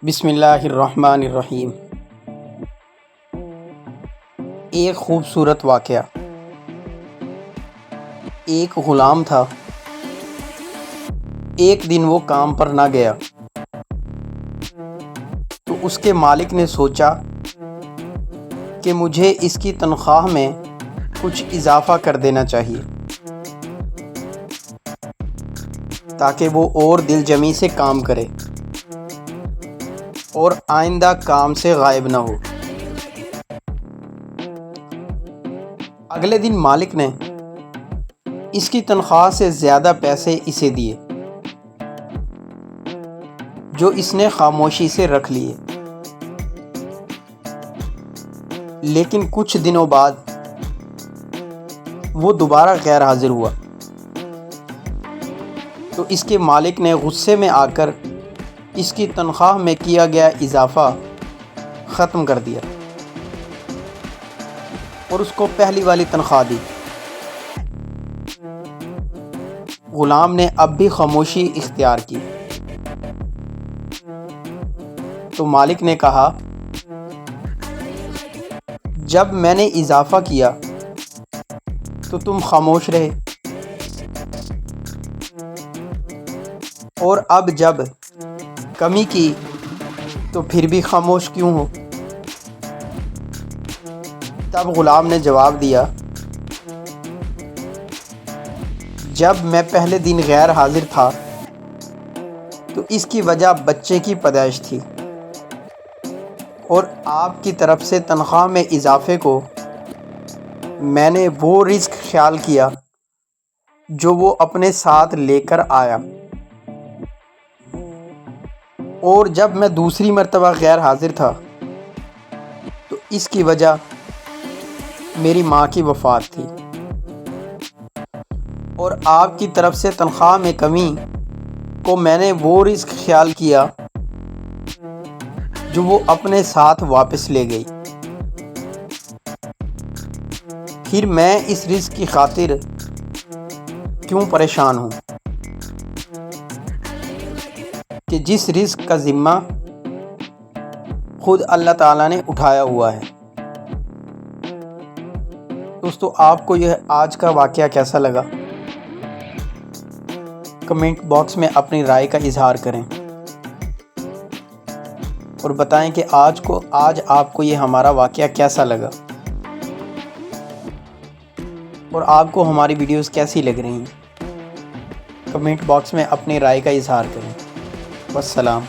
بسم اللہ الرحمن الرحیم۔ ایک خوبصورت واقعہ۔ ایک غلام تھا۔ ایک دن وہ کام پر نہ گیا تو اس کے مالک نے سوچا کہ مجھے اس کی تنخواہ میں کچھ اضافہ کر دینا چاہیے تاکہ وہ اور دل جمی سے کام کرے اور آئندہ کام سے غائب نہ ہو۔ اگلے دن مالک نے اس کی تنخواہ سے زیادہ پیسے اسے دیے جو اس نے خاموشی سے رکھ لیے۔ لیکن کچھ دنوں بعد وہ دوبارہ غیر حاضر ہوا تو اس کے مالک نے غصے میں آ کر اس کی تنخواہ میں کیا گیا اضافہ ختم کر دیا اور اس کو پہلی والی تنخواہ دی۔ غلام نے اب بھی خاموشی اختیار کی تو مالک نے کہا، جب میں نے اضافہ کیا تو تم خاموش رہے، اور اب جب کمی کی تو پھر بھی خاموش کیوں ہو؟ تب غلام نے جواب دیا، جب میں پہلے دن غیر حاضر تھا تو اس کی وجہ بچے کی پیدائش تھی، اور آپ کی طرف سے تنخواہ میں اضافے کو میں نے وہ رزق خیال کیا جو وہ اپنے ساتھ لے کر آیا، اور جب میں دوسری مرتبہ غیر حاضر تھا تو اس کی وجہ میری ماں کی وفات تھی، اور آپ کی طرف سے تنخواہ میں کمی کو میں نے وہ رزق خیال کیا جو وہ اپنے ساتھ واپس لے گئی۔ پھر میں اس رزق کی خاطر کیوں پریشان ہوں کہ جس رزق کا ذمہ خود اللہ تعالیٰ نے اٹھایا ہوا ہے۔ دوستو، آپ کو یہ آج کا واقعہ کیسا لگا؟ کمنٹ باکس میں اپنی رائے کا اظہار کریں اور بتائیں کہ آج آپ کو یہ ہمارا واقعہ کیسا لگا اور آپ کو ہماری ویڈیوز کیسی لگ رہی ہیں۔ کمنٹ باکس میں اپنی رائے کا اظہار کریں۔ والسلام۔